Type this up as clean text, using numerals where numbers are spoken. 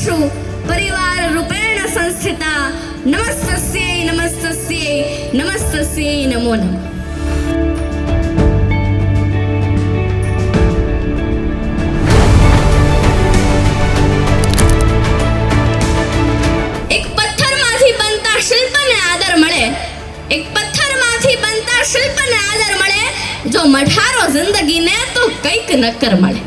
सर्वेषु परिवार रूपेण संस्थिता नमस्तस्यै नमस्तस्यै नमस्तस्यै नमो नमः। એક પથ્થરમાંથી બનતા શિલ્પને આદર મળે, એક પથ્થરમાંથી બનતા શિલ્પને આદર મળે, જો મઢારો જિંદગીને તો કંઈક નક્કર મળે।